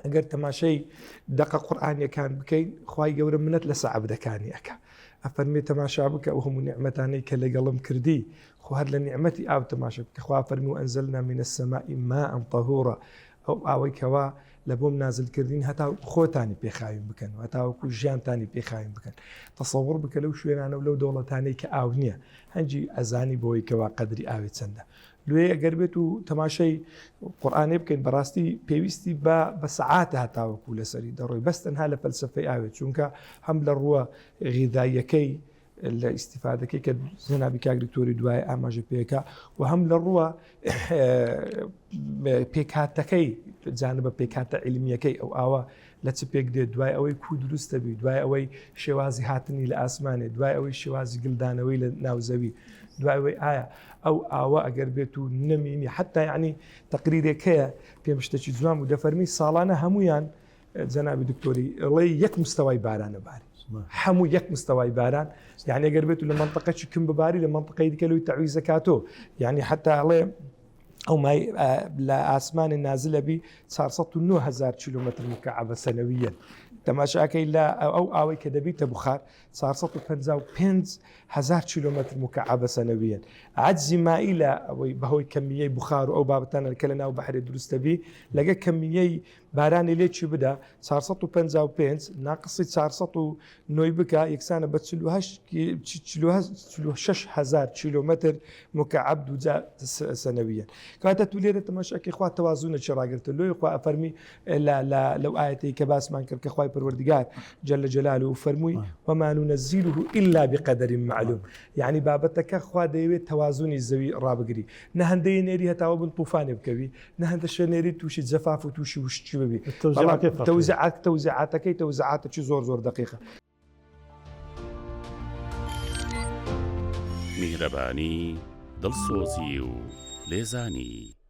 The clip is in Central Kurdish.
ئەگەر تەماشای دەقە قورئانیەکان بکەین خوای گەورە منەت لە سەعەبدەکانی ئەکا ئەفەرمێ تەماشا بکە ئەو هەموو نیعمەتانەی کە لەگەڵم کردی خۆ هەر لە نیعمەتی ئاو تەماشا بکە خوا فەرمی و ئەنزەلنا من السەماء ماء طهورا ئەو ئاوەی کەوا لە بۆم نازلکردین هەتا خۆتانی پێخاوین بکەن و هەتاوەکو ژیانتانی پێخاوین بکەن تەسەوڕ بکە لەو شوێنانە و لەو دەوڵەتانەی کە ئاو نییە هەنجی ئەزانی بۆی کەوا قەدری ئاوێ چەندە لێ ئەگەر بێت و تەماشای قورئانێ بکەین بەڕاستی پێویستی بە سەعاتە هەتاوەکو لەسەری دەڕۆی بەس تەنها لە فەلسەفەی ئاوێت چونکە هەم لە ڕووە غیداییەکەی لە ئیسیفادەکەی کە جەنابی کاک دکتۆری دوای ئاماژە پێەکە و هەم لە ڕووە پێکهاتەکەی جانبە پێکهاتە عیلمیەکەی ئەو ئاوە لە چ پێک دێت دوای ئەوەی کو دروستە بی دوای ئەوەی شێوازی هاتنی لە ئاسمانێ دوای ئەوەی شێوازی گلدانەوەی لە ناوزەوی دوای ئەوەی ئایا ئەو ئاوە ئەگەر بێت و نەمینی حتا یعنی تەقریرێکەیە پێم شتێکی جوان و دەفەرمی ساڵانە هەمویان جەنابی دکتۆری ئەڵێ یەک مستەوای بارانە باری هەموو یەک مستەوای باران یعنی ئەگەر بێت و لە منطقەی کم بباری لە منطقەی دیکە لەوەی تەعویزەکاتۆ یعنی حتا ئەڵێ ئەو مای لە ئاسمانی نازلە بی 409,000 کیلومتر مکعب سنويا تەماشاکەی لە ئەو ئاوەی کە دەبیتە بخار 455,000 کیلومتر مکعب سنويا عجزی مایی لە ئەوەی بەهۆی کەمیەی بخار و ئەو بابەتانە کە لە ناو بەحرێ دروستە بی لەگە کەمیەی بارانی لێ چی بدە 455 ناقصی 409 بکە یەکسانە بە 46,000 کیلومتر مکعب دوجا سنويا کاتە تو لێرە تەماشاکەی خوا تەوازونە چی ڕاگرتە لۆی خوا ئەفەرمی لەو ئاەتەی کە باسمان کرد کە خوای پەروەردگار جل جلاله و فەرمووی وما ننزله إلا بقدر معلوم يعني بابەتەکە خوا دەیەوێت تەوازونی زەوی ڕابگری نە هەندەیە نێری هەتاوە بن طوفانێ بکەوی نە هەندە شوێنێری تووشی جەفاف و تووشی وشتی ببی تەوزیعاتەکەی تەوزیعاتێکی زۆر دقیقە. میهرەبانی دڵسۆزی و لێزانی